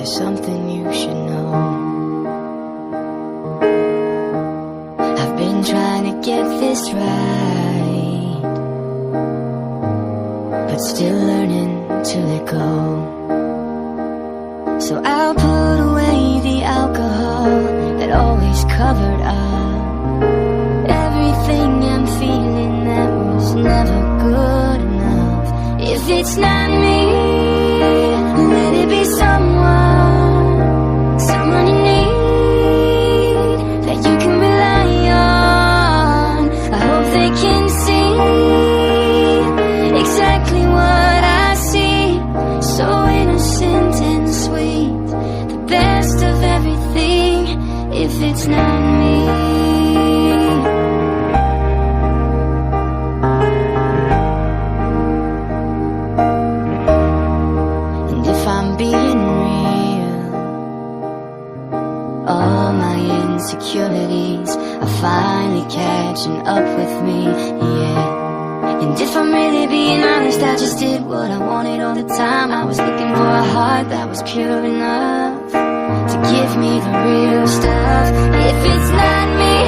there's something you should know. I've been trying to get this right, but still learning to let go. So I'll put away the alcohol that always covered up everything I'm feeling that was never good enough. If it's not me, let it be someone you need, that you can rely on. I hope they can see exactly what I see, so innocent and sweet, the best of everything. If it's not me, and if I'm being real, all my insecurities are finally catching up with me, yeah. And if I'm really being honest, I just did what I wanted all the time. I was looking for a heart that was pure enough to give me the real stuff. If it's not me,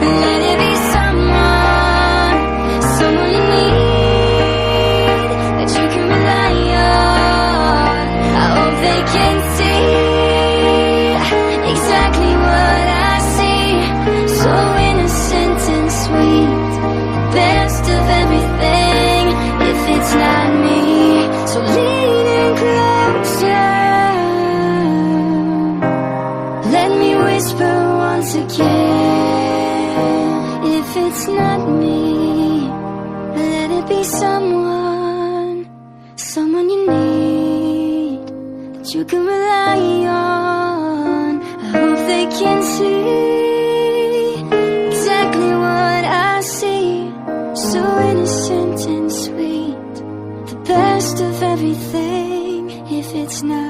let it be someone you need, that you can rely on. I hope they can see exactly what I see, so innocent and sweet, the best of everything. If it's not me, so lean in closer, let me whisper once again. If it's not me, let it be someone you need, that you can rely on. I hope they can see exactly what I see, so innocent and sweet, the best of everything. If it's not